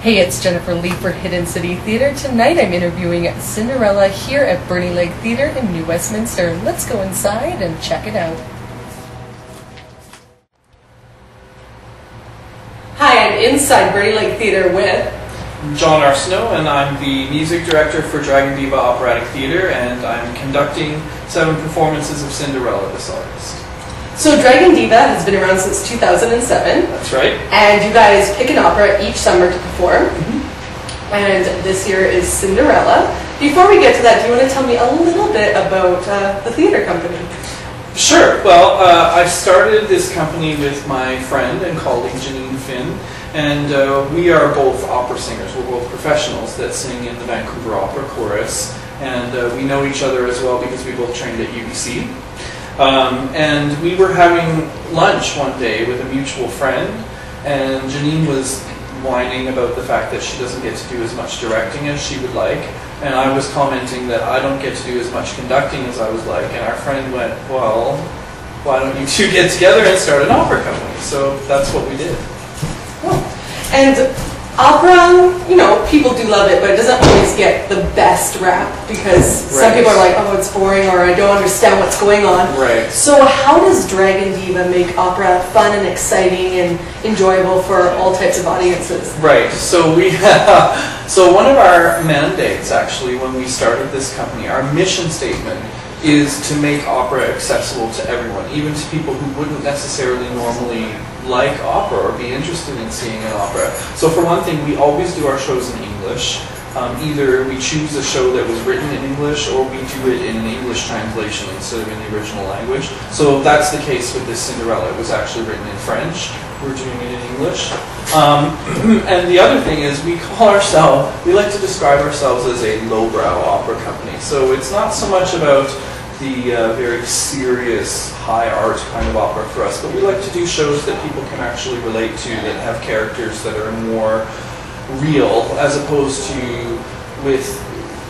Hey, it's Jennifer Lee for Hidden City Theatre. Tonight I'm interviewing Cinderella here at Bernie Lake Theatre in New Westminster. Let's go inside and check it out. Hi, I'm inside Bernie Lake Theatre with John Arsenault, and I'm the music director for Dragon Diva Operatic Theatre, and I'm conducting 7 performances of Cinderella this August. So Dragon Diva has been around since 2007. That's right. And you guys pick an opera each summer to perform. And this year is Cinderella. Before we get to that, do you want to tell me a little bit about the theatre company? Sure. Well, I started this company with my friend and colleague Janine Finn, and we are both opera singers. We're both professionals that sing in the Vancouver Opera Chorus, and we know each other as well because we both trained at UBC. And we were having lunch one day with a mutual friend, and Janine was whining about the fact that she doesn't get to do as much directing as she would like, and I was commenting that I don't get to do as much conducting as I would like, and our friend went, well, why don't you two get together and start an opera company? So that's what we did. And opera, you know, people do love it, but it doesn't always get the best rap because some people are like, oh, it's boring, or I don't understand what's going on. Right. So how does Dragon Diva make opera fun and exciting and enjoyable for all types of audiences? Right. So we so one of our mandates, actually, when we started this company, our mission statement is to make opera accessible to everyone, even to people who wouldn't necessarily normally like opera or be interested in seeing an opera. So for one thing, we always do our shows in English. Either we choose a show that was written in English, or we do it in an English translation instead of in the original language. So that's the case with this Cinderella. It was actually written in French. We're doing it in English. And the other thing is we like to describe ourselves as a lowbrow opera company. So it's not so much about the very serious, high art kind of opera for us, but we like to do shows that people can actually relate to, that have characters that are more real, as opposed to with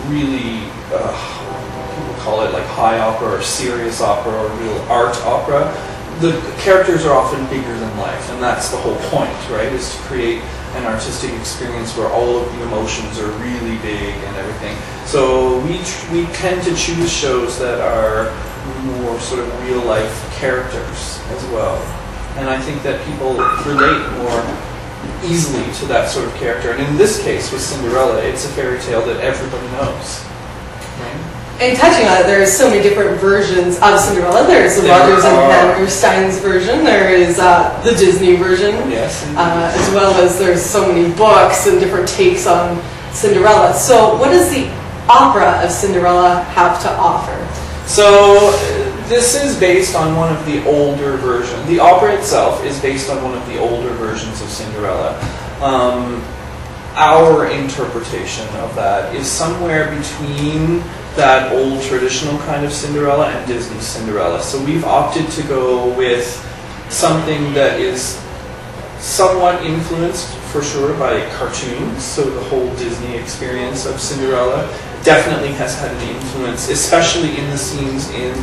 really, people call it like high opera or serious opera or real art opera. The characters are often bigger than life, and that's the whole point, right, is to create an artistic experience where all of the emotions are really big and everything. So we tend to choose shows that are more sort of real life characters as well. And I think that people relate more easily to that sort of character. And in this case, with Cinderella, it's a fairy tale that everybody knows. Right? And touching on it, there are so many different versions of Cinderella. There's the Rodgers and Hammerstein's version. There is the Disney version. Yes. As well as there's so many books and different takes on Cinderella. So what does the opera of Cinderella have to offer? So this is based on one of the older versions. The opera itself is based on one of the older versions of Cinderella. Our interpretation of that is somewhere between that old traditional kind of Cinderella and Disney's Cinderella. So we've opted to go with something that is somewhat influenced, for sure, by cartoons. So the whole Disney experience of Cinderella definitely has had an influence, especially in the scenes in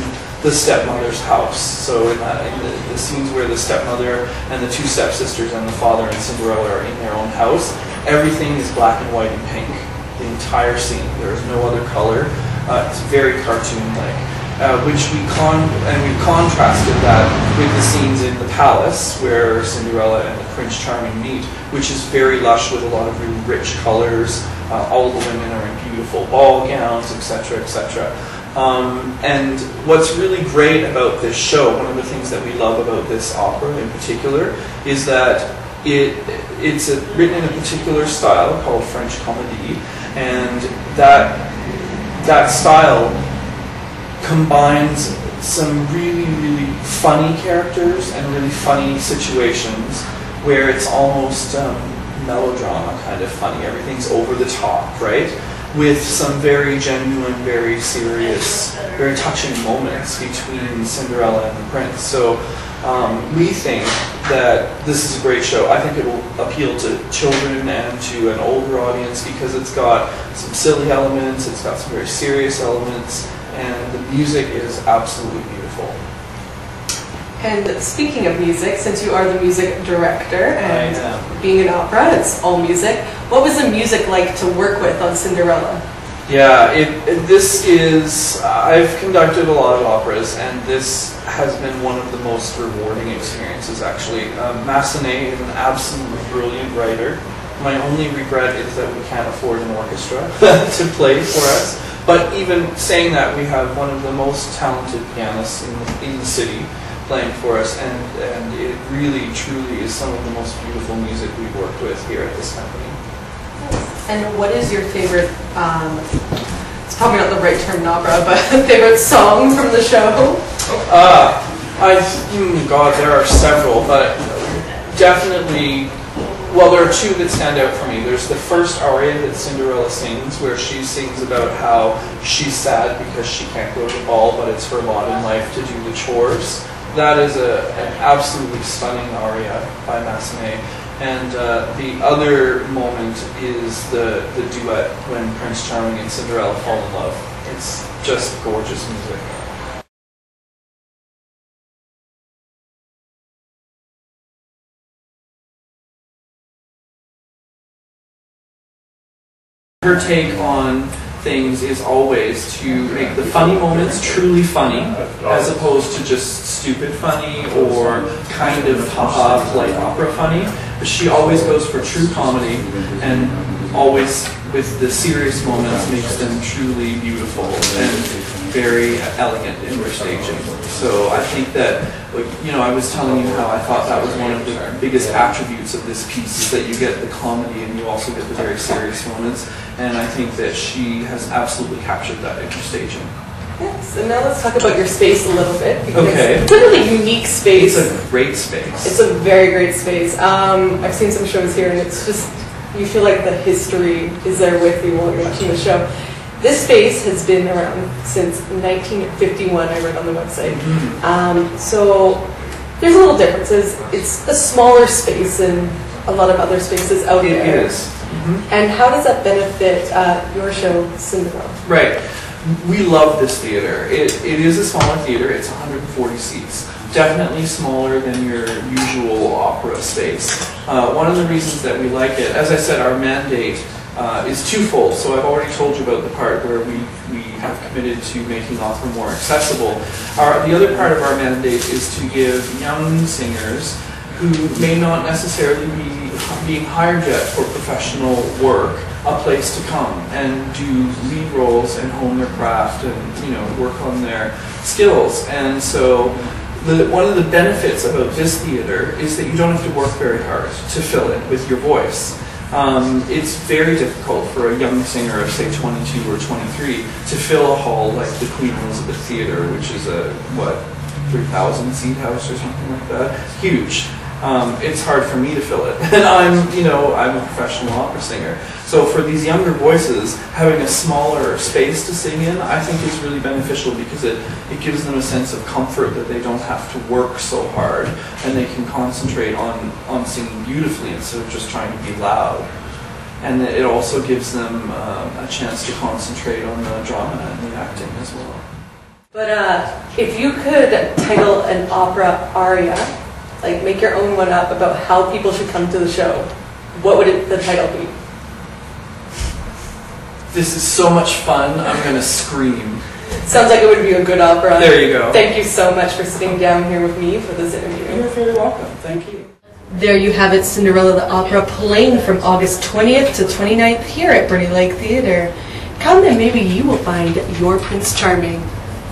the stepmother's house. So in the scenes where the stepmother and the 2 stepsisters and the father and Cinderella are in their own house, everything is black and white and pink. The entire scene. There is no other color. It's very cartoon-like, which we've contrasted that with the scenes in the palace where Cinderella and the Prince Charming meet, which is very lush with a lot of really rich colors. All the women are in beautiful ball gowns, etc., etc. And what's really great about this show, one of the things that we love about this opera in particular, is that it's written in a particular style called French comédie, and that style combines some really, really funny characters and really funny situations where it's almost melodrama kind of funny. Everything's over the top, right? With some very genuine, very serious, very touching moments between Cinderella and the prince. So we think that this is a great show. I think it will appeal to children and to an older audience because it's got some silly elements, it's got some very serious elements, and the music is absolutely beautiful. And speaking of music, since you are the music director and being an opera, it's all music, what was the music like to work with on Cinderella? Yeah, I've conducted a lot of operas, and this has been one of the most rewarding experiences, actually. Massenet is an absolutely brilliant writer. My only regret is that we can't afford an orchestra to play for us. But even saying that, we have one of the most talented pianists in the city playing for us, and it really, truly is some of the most beautiful music we've worked with here at this company. And what is your favorite, it's probably not the right term in opera, but favorite song from the show? God, there are several, but definitely, well, there are two that stand out for me. There's the first aria that Cinderella sings, where she sings about how she's sad because she can't go to the ball, but it's her lot in life to do the chores. That is an absolutely stunning aria by Massenet. And the other moment is the duet when Prince Charming and Cinderella fall in love. It's just gorgeous music. Her take on things is always to make the funny moments truly funny, as opposed to just stupid funny or kind of haha polite opera funny. But she always goes for true comedy, and always with the serious moments makes them truly beautiful and very elegant in her staging. So I think that, I was telling you how I thought that was one of the biggest attributes of this piece, is that you get the comedy and you also get the very serious moments. And I think that she has absolutely captured that in her staging. Yes, and now let's talk about your space a little bit. Okay. It's a really unique space. It's a great space. It's a very great space. I've seen some shows here, and it's just, you feel like the history is there with you while you're watching the show. This space has been around since 1951, I read on the website. So there's a little differences. It's a smaller space than a lot of other spaces out there. It is. And how does that benefit your show, Cinderella? Right. We love this theater. It is a smaller theater. It's 140 seats. Definitely smaller than your usual opera space. One of the reasons that we like it, as I said, our mandate is twofold. So I've already told you about the part where we have committed to making opera more accessible. The other part of our mandate is to give young singers who may not necessarily be being hired yet for professional work a place to come and do lead roles and hone their craft and work on their skills. And so one of the benefits about this theater is that you don't have to work very hard to fill it with your voice. It's very difficult for a young singer of, say, 22 or 23 to fill a hall like the Queen Elizabeth Theatre, which is a, 3,000 seat house or something like that. Huge. It's hard for me to fill it. And I'm a professional opera singer. So for these younger voices, having a smaller space to sing in, I think is really beneficial, because it gives them a sense of comfort that they don't have to work so hard, and they can concentrate on singing beautifully instead of just trying to be loud. And it also gives them a chance to concentrate on the drama and the acting as well. But if you could title an opera aria, like make your own one up about how people should come to the show, what would the title be? This is so much fun, I'm going to scream. Sounds like it would be a good opera. There you go. Thank you so much for sitting down here with me for this interview. You're very welcome. Thank you. There you have it, Cinderella the Opera, playing from August 20th to 29th here at Bernie Lake Theatre. Come and maybe you will find your Prince Charming.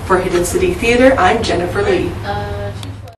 For Hidden City Theatre, I'm Jennifer Lee.